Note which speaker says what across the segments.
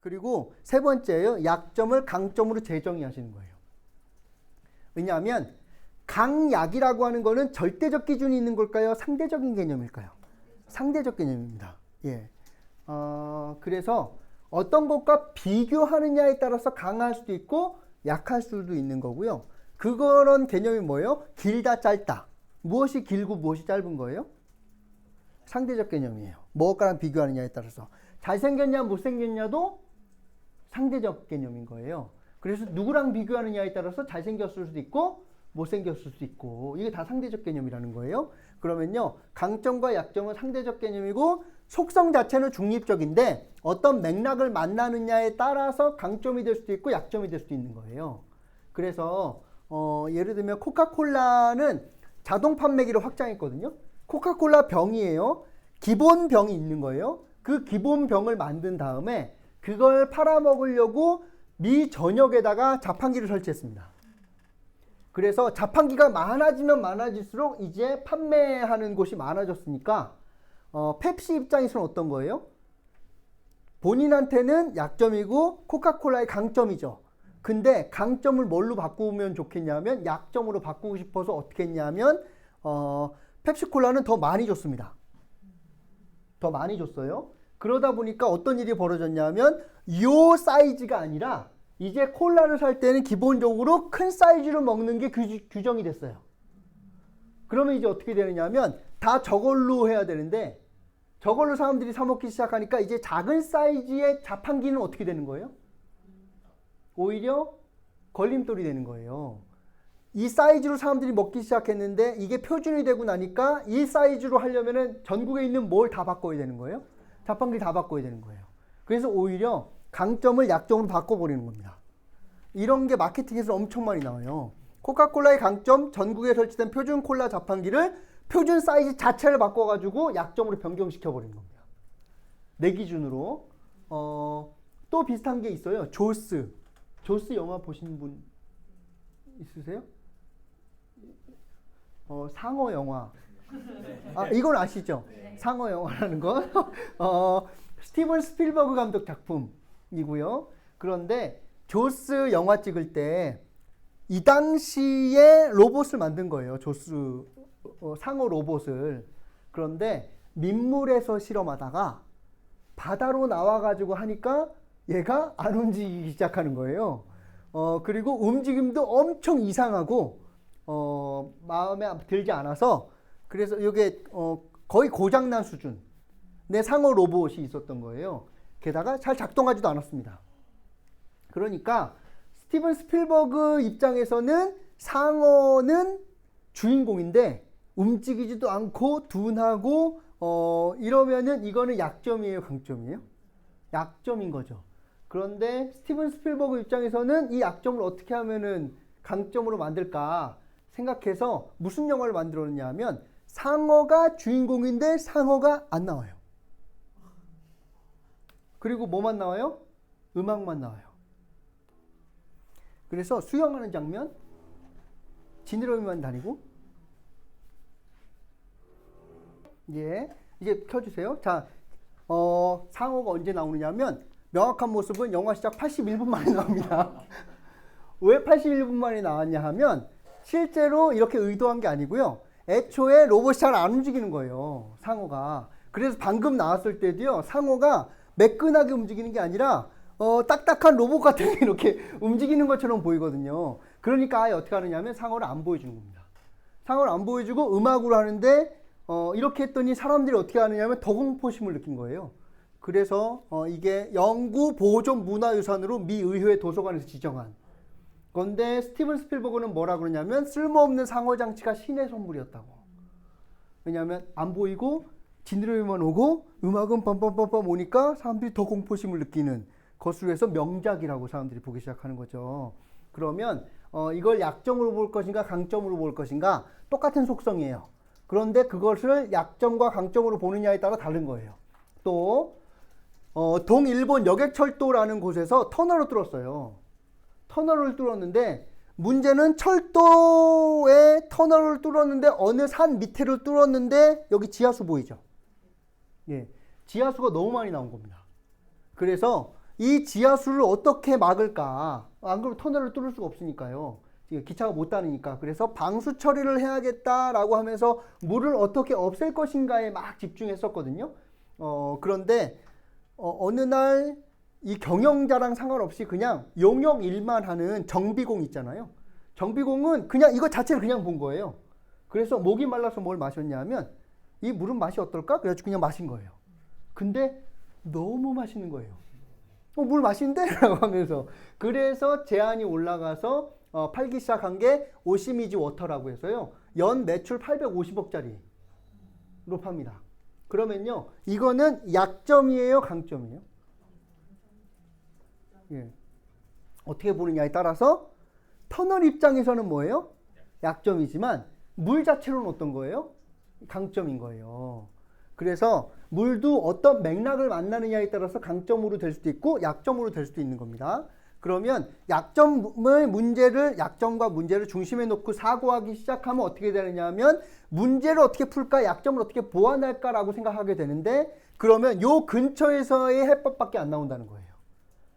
Speaker 1: 그리고 세 번째예요. 약점을 강점으로 재정의하시는 거예요. 왜냐하면 강약이라고 하는 거는 절대적 기준이 있는 걸까요? 상대적인 개념일까요? 상대적 개념입니다. 예. 그래서 어떤 것과 비교하느냐에 따라서 강할 수도 있고 약할 수도 있는 거고요. 그런 개념이 뭐예요? 길다, 짧다. 무엇이 길고 무엇이 짧은 거예요? 상대적 개념이에요. 무엇과랑 비교하느냐에 따라서. 잘생겼냐, 못생겼냐도 상대적 개념인 거예요. 그래서 누구랑 비교하느냐에 따라서 잘생겼을 수도 있고 못생겼을 수도 있고 이게 다 상대적 개념이라는 거예요. 그러면요. 강점과 약점은 상대적 개념이고 속성 자체는 중립적인데 어떤 맥락을 만나느냐에 따라서 강점이 될 수도 있고 약점이 될 수도 있는 거예요. 그래서 예를 들면 코카콜라는 자동 판매기를 확장했거든요. 코카콜라 병이에요. 기본 병이 있는 거예요. 그 기본 병을 만든 다음에 그걸 팔아먹으려고 미 전역에다가 자판기를 설치했습니다. 그래서 자판기가 많아지면 많아질수록 이제 판매하는 곳이 많아졌으니까 펩시 입장에서는 어떤 거예요? 본인한테는 약점이고 코카콜라의 강점이죠. 근데 강점을 뭘로 바꾸면 좋겠냐면 약점으로 바꾸고 싶어서 어떻게 했냐면 펩시콜라는 더 많이 줬습니다. 더 많이 줬어요. 그러다 보니까 어떤 일이 벌어졌냐면 요 사이즈가 아니라 이제 콜라를 살 때는 기본적으로 큰 사이즈로 먹는 게 규정이 됐어요. 그러면 이제 어떻게 되느냐면 다 저걸로 해야 되는데 저걸로 사람들이 사 먹기 시작하니까 이제 작은 사이즈의 자판기는 어떻게 되는 거예요? 오히려 걸림돌이 되는 거예요. 이 사이즈로 사람들이 먹기 시작했는데 이게 표준이 되고 나니까 이 사이즈로 하려면은 전국에 있는 뭘 다 바꿔야 되는 거예요? 자판기를 다 바꿔야 되는 거예요. 그래서 오히려 강점을 약점으로 바꿔버리는 겁니다. 이런 게 마케팅에서 엄청 많이 나와요. 코카콜라의 강점, 전국에 설치된 표준 콜라 자판기를 표준 사이즈 자체를 바꿔가지고 약점으로 변경시켜버리는 겁니다. 내 기준으로. 또 비슷한 게 있어요. 조스. 조스 영화 보신 분 있으세요? 상어 영화. 이건 아시죠? 상어 영화라는 거. 스티븐 스필버그 감독 작품이고요. 그런데 조스 영화 찍을 때 이 당시에 로봇을 만든 거예요. 조스 상어 로봇을. 그런데 민물에서 실험하다가 바다로 나와가지고 하니까 얘가 안 움직이기 시작하는 거예요. 그리고 움직임도 엄청 이상하고 마음에 들지 않아서 그래서 이게 거의 고장난 수준 내 상어 로봇이 있었던 거예요. 게다가 잘 작동하지도 않았습니다. 그러니까 스티븐 스필버그 입장에서는 상어는 주인공인데 움직이지도 않고 둔하고 이러면은 이거는 약점이에요, 강점이에요? 약점인 거죠. 그런데 스티븐 스필버그 입장에서는 이 약점을 어떻게 하면은 강점으로 만들까 생각해서 무슨 영화를 만들었냐 하면 상어가 주인공인데 상어가 안 나와요. 그리고 뭐만 나와요? 음악만 나와요. 그래서 수영하는 장면, 지느러미만 다니고, 이제 켜주세요. 자, 상어가 언제 나오느냐면 명확한 모습은 영화 시작 81분 만에 나옵니다. 왜 81분 만에 나왔냐 하면 실제로 이렇게 의도한 게 아니고요. 애초에 로봇이 잘 안 움직이는 거예요. 상어가. 그래서 방금 나왔을 때도요. 상어가 매끈하게 움직이는 게 아니라 딱딱한 로봇 같은 게 이렇게 움직이는 것처럼 보이거든요. 그러니까 아예 어떻게 하느냐 하면 상어를 안 보여주는 겁니다. 상어를 안 보여주고 음악으로 하는데 이렇게 했더니 사람들이 어떻게 하느냐 하면 더 공포심을 느낀 거예요. 그래서 이게 영구 보존 문화유산으로 미 의회 도서관에서 지정한 건데 스티븐 스필버그는 뭐라 그러냐면 쓸모없는 상어 장치가 신의 선물이었다고. 왜냐하면 안 보이고 지느러미만 오고 음악은 빰빰빰빰 오니까 사람들이 더 공포심을 느끼는 것으로 해서 명작이라고 사람들이 보기 시작하는 거죠. 그러면 이걸 약점으로 볼 것인가 강점으로 볼 것인가 똑같은 속성이에요. 그런데 그것을 약점과 강점으로 보느냐에 따라 다른 거예요. 또 동일본 여객철도라는 곳에서 터널을 뚫었어요. 터널을 뚫었는데 문제는 철도에 터널을 뚫었는데 어느 산 밑에를 뚫었는데 여기 지하수 보이죠? 예, 지하수가 너무 많이 나온 겁니다. 그래서 이 지하수를 어떻게 막을까? 안 그러면 터널을 뚫을 수가 없으니까요. 기차가 못 다니니까. 그래서 방수 처리를 해야겠다라고 하면서 물을 어떻게 없앨 것인가에 막 집중했었거든요. 그런데 어느 날 이 경영자랑 상관없이 그냥 용역 일만 하는 정비공 있잖아요. 정비공은 그냥 이거 자체를 그냥 본 거예요. 그래서 목이 말라서 뭘 마셨냐면 이 물은 맛이 어떨까? 그래가지고 그냥 마신 거예요. 근데 너무 맛있는 거예요. 물 맛있는데? 라고 하면서. 그래서 제안이 올라가서 팔기 시작한 게 오시미즈 워터라고 해서요. 연 매출 850억짜리로 팝니다. 그러면요. 이거는 약점이에요? 강점이에요? 예. 어떻게 보느냐에 따라서 터널 입장에서는 뭐예요? 약점이지만 물 자체로는 어떤 거예요? 강점인 거예요. 그래서 물도 어떤 맥락을 만나느냐에 따라서 강점으로 될 수도 있고 약점으로 될 수도 있는 겁니다. 그러면 약점과 문제를 중심에 놓고 사고하기 시작하면 어떻게 되느냐 하면 문제를 어떻게 풀까, 약점을 어떻게 보완할까라고 생각하게 되는데 그러면 요 근처에서의 해법밖에 안 나온다는 거예요.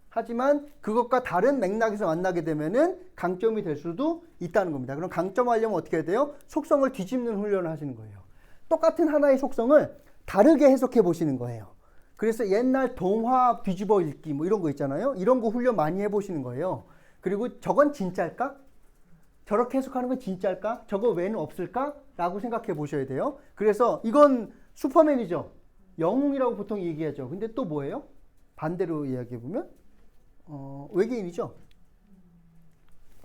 Speaker 1: 하지만 그것과 다른 맥락에서 만나게 되면은 강점이 될 수도 있다는 겁니다. 그럼 강점하려면 어떻게 해야 돼요? 속성을 뒤집는 훈련을 하시는 거예요. 똑같은 하나의 속성을 다르게 해석해 보시는 거예요. 그래서 옛날 동화 뒤집어 읽기 뭐 이런 거 있잖아요. 이런 거 훈련 많이 해보시는 거예요. 그리고 저건 진짜일까? 저렇게 해석하는 건 진짜일까? 저거 외에는 없을까? 라고 생각해 보셔야 돼요. 그래서 이건 슈퍼맨이죠. 영웅이라고 보통 얘기하죠. 근데 또 뭐예요? 반대로 이야기해 보면 외계인이죠.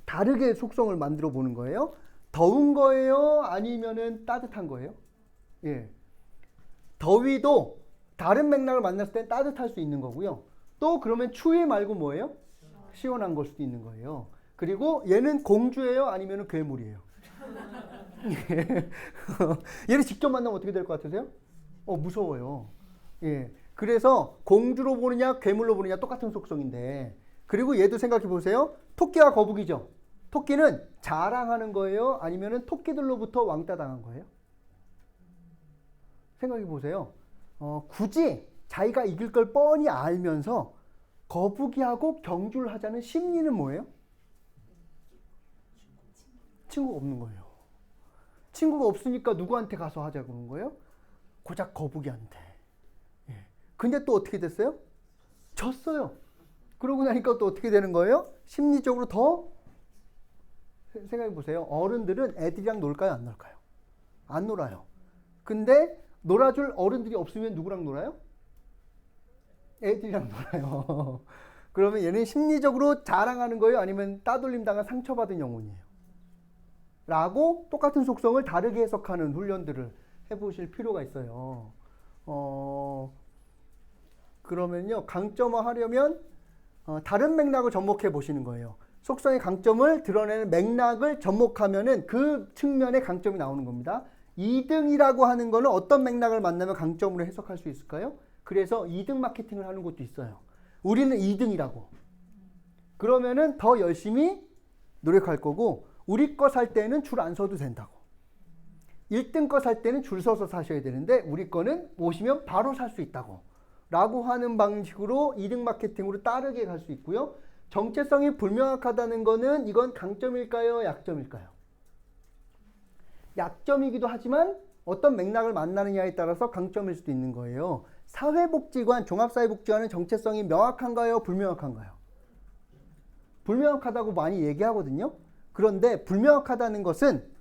Speaker 1: 다르게 속성을 만들어 보는 거예요. 더운 거예요? 아니면은 따뜻한 거예요? 예. 더위도 다른 맥락을 만났을 때 따뜻할 수 있는 거고요. 또 그러면 추위 말고 뭐예요? 시원한 걸 수도 있는 거예요. 그리고 얘는 공주예요? 아니면 괴물이에요? 얘를 직접 만나면 어떻게 될 것 같으세요? 무서워요. 예. 그래서 공주로 보느냐 괴물로 보느냐 똑같은 속성인데 그리고 얘도 생각해 보세요. 토끼와 거북이죠. 토끼는 자랑하는 거예요? 아니면 토끼들로부터 왕따 당한 거예요? 생각해 보세요. 굳이 자기가 이길 걸 뻔히 알면서 거북이하고 경주를 하자는 심리는 뭐예요? 친구가 없는 거예요. 친구가 없으니까 누구한테 가서 하자고 그런 거예요? 고작 거북이한테. 예. 근데 또 어떻게 됐어요? 졌어요. 그러고 나니까 또 어떻게 되는 거예요? 심리적으로 더 생각해 보세요. 어른들은 애들이랑 놀까요? 안 놀까요? 안 놀아요. 근데 놀아줄 어른들이 없으면 누구랑 놀아요? 애들이랑 놀아요. 그러면 얘는 심리적으로 자랑하는 거예요? 아니면 따돌림 당한 상처받은 영혼이에요? 라고 똑같은 속성을 다르게 해석하는 훈련들을 해보실 필요가 있어요. 그러면요, 강점화하려면 다른 맥락을 접목해 보시는 거예요. 속성의 강점을 드러내는 맥락을 접목하면은 그 측면의 강점이 나오는 겁니다. 2등이라고 하는 거는 어떤 맥락을 만나면 강점으로 해석할 수 있을까요? 그래서 2등 마케팅을 하는 곳도 있어요. 우리는 2등이라고. 그러면은 더 열심히 노력할 거고, 우리 거 살 때는 줄 안 서도 된다고. 1등 거 살 때는 줄 서서 사셔야 되는데, 우리 거는 오시면 바로 살 수 있다고. 라고 하는 방식으로 2등 마케팅으로 따르게 갈 수 있고요. 정체성이 불명확하다는 거는 이건 강점일까요? 약점일까요? 약점이기도 하지만 어떤 맥락을 만나느냐에 따라서 강점일 수도 있는 거예요. 사회복지관, 종합사회복지관은 정체성이 명확한가요? 불명확한가요? 불명확하다고 많이 얘기하거든요. 그런데 불명확하다는 것은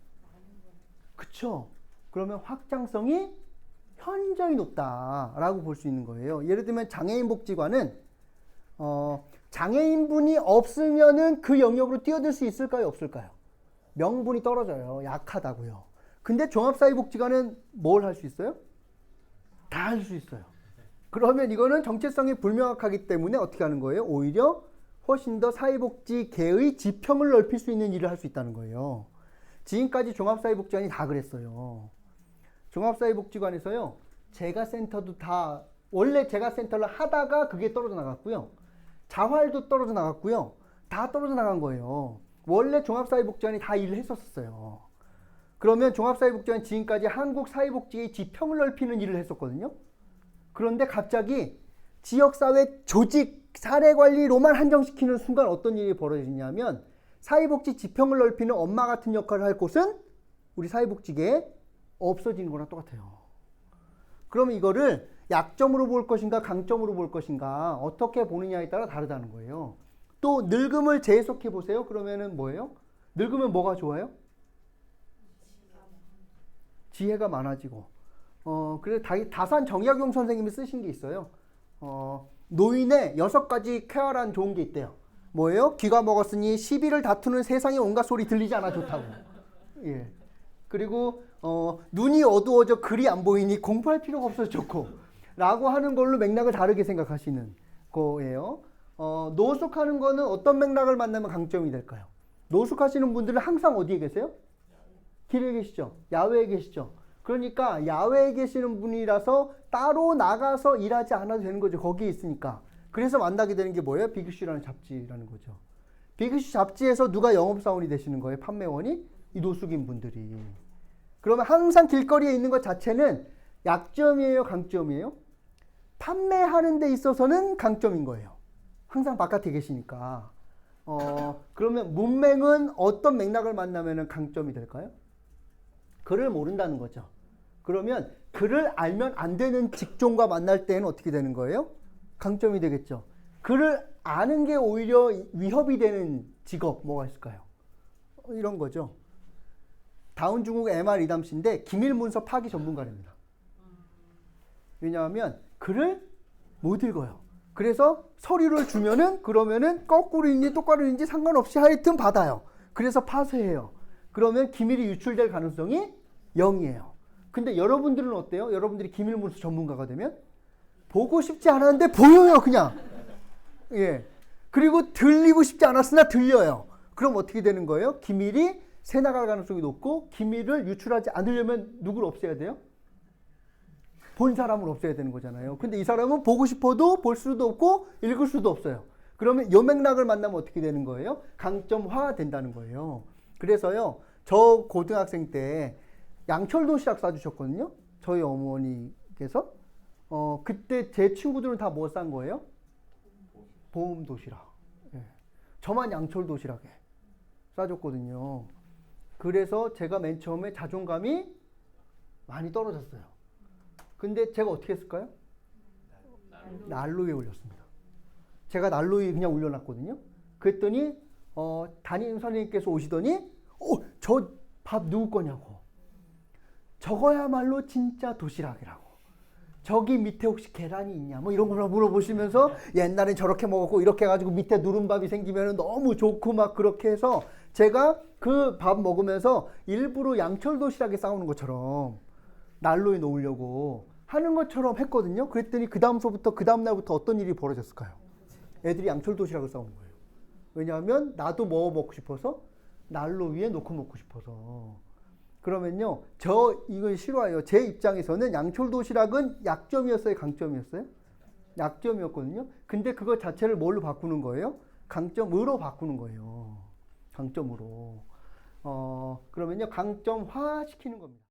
Speaker 1: 그쵸? 그러면 확장성이 현저히 높다라고 볼 수 있는 거예요. 예를 들면 장애인복지관은 장애인분이 없으면은 그 영역으로 뛰어들 수 있을까요? 없을까요? 명분이 떨어져요. 약하다고요. 근데 종합사회복지관은 뭘 할 수 있어요? 다 할 수 있어요. 그러면 이거는 정체성이 불명확하기 때문에 어떻게 하는 거예요? 오히려 훨씬 더 사회복지계의 지평을 넓힐 수 있는 일을 할 수 있다는 거예요. 지금까지 종합사회복지관이 다 그랬어요. 종합사회복지관에서요, 재가센터도 다, 원래 재가센터를 하다가 그게 떨어져 나갔고요. 자활도 떨어져 나갔고요. 다 떨어져 나간 거예요. 원래 종합사회복지관이 다 일을 했었어요. 그러면 종합사회복지관이 지금까지 한국 사회복지의 지평을 넓히는 일을 했었거든요. 그런데 갑자기 지역사회 조직 사례 관리로만 한정시키는 순간 어떤 일이 벌어지냐면 사회복지 지평을 넓히는 엄마 같은 역할을 할 곳은 우리 사회복지계에 없어지는 거랑 똑같아요. 그러면 이거를 약점으로 볼 것인가 강점으로 볼 것인가 어떻게 보느냐에 따라 다르다는 거예요. 또 늙음을 재해석해 보세요. 그러면은 뭐예요? 늙으면 뭐가 좋아요? 지혜가 많아지고. 그래서 다산 정약용 선생님이 쓰신 게 있어요. 노인의 6가지 쾌활한 좋은 게 있대요. 뭐예요? 귀가 먹었으니 시비를 다투는 세상의 온갖 소리 들리지 않아 좋다고. 예. 그리고 눈이 어두워져 글이 안 보이니 공부할 필요가 없어서 좋고 라고 하는 걸로 맥락을 다르게 생각하시는 거예요. 노숙하는 거는 어떤 맥락을 만나면 강점이 될까요? 노숙하시는 분들은 항상 어디에 계세요? 길에 계시죠? 야외에 계시죠? 그러니까 야외에 계시는 분이라서 따로 나가서 일하지 않아도 되는 거죠. 거기에 있으니까. 그래서 만나게 되는 게 뭐예요? 비교슈라는 잡지라는 거죠. 비교슈 잡지에서 누가 영업사원이 되시는 거예요? 판매원이? 이 노숙인 분들이. 그러면 항상 길거리에 있는 것 자체는 약점이에요? 강점이에요? 판매하는 데 있어서는 강점인 거예요. 항상 바깥에 계시니까. 그러면 문맹은 어떤 맥락을 만나면 강점이 될까요? 글을 모른다는 거죠. 그러면 글을 알면 안 되는 직종과 만날 때는 어떻게 되는 거예요? 강점이 되겠죠. 글을 아는 게 오히려 위협이 되는 직업 뭐가 있을까요? 이런 거죠. 다운중국 MR 이담씨인데 기밀문서 파기 전문가랍니다. 왜냐하면 글을 못 읽어요. 그래서 서류를 주면은 그러면은 거꾸로인지 똑바로인지 상관없이 하여튼 받아요. 그래서 파쇄해요. 그러면 기밀이 유출될 가능성이 0이에요. 근데 여러분들은 어때요? 여러분들이 기밀문서 전문가가 되면 보고 싶지 않았는데 보여요, 그냥. 예. 그리고 들리고 싶지 않았으나 들려요. 그럼 어떻게 되는 거예요? 기밀이 새 나갈 가능성이 높고 기밀을 유출하지 않으려면 누구를 없애야 돼요? 본 사람을 없애야 되는 거잖아요. 근데 이 사람은 보고 싶어도 볼 수도 없고 읽을 수도 없어요. 그러면 요 맥락을 만나면 어떻게 되는 거예요? 강점화 된다는 거예요. 그래서요, 저 고등학생 때 양철 도시락 싸주셨거든요. 저희 어머니께서. 그때 제 친구들은 다 뭐 싼 거예요? 보험 도시락. 예. 저만 양철 도시락에 싸줬거든요. 그래서 제가 맨 처음에 자존감이 많이 떨어졌어요. 근데 제가 어떻게 했을까요? 난로에 올렸습니다. 제가 난로에 그냥 올려놨거든요. 그랬더니 담임 선생님께서 오시더니 저 밥 누구 거냐고. 저거야말로 진짜 도시락이라고. 저기 밑에 혹시 계란이 있냐 뭐 이런 걸 물어보시면서 옛날엔 저렇게 먹었고 이렇게 해가지고 밑에 누른밥이 생기면 너무 좋고 막 그렇게 해서 제가 그 밥 먹으면서 일부러 양철 도시락에 싸우는 것처럼 난로에 놓으려고 하는 것처럼 했거든요. 그랬더니 그 다음 날부터 어떤 일이 벌어졌을까요? 애들이 양철 도시락을 싸우는 거예요. 왜냐하면 나도 먹고 싶어서 난로 위에 놓고 먹고 싶어서. 그러면요, 이걸 싫어해요. 제 입장에서는 양철 도시락은 약점이었어요, 강점이었어요? 약점이었거든요. 근데 그거 자체를 뭘로 바꾸는 거예요? 강점으로 바꾸는 거예요. 강점으로. 그러면요, 강점화 시키는 겁니다.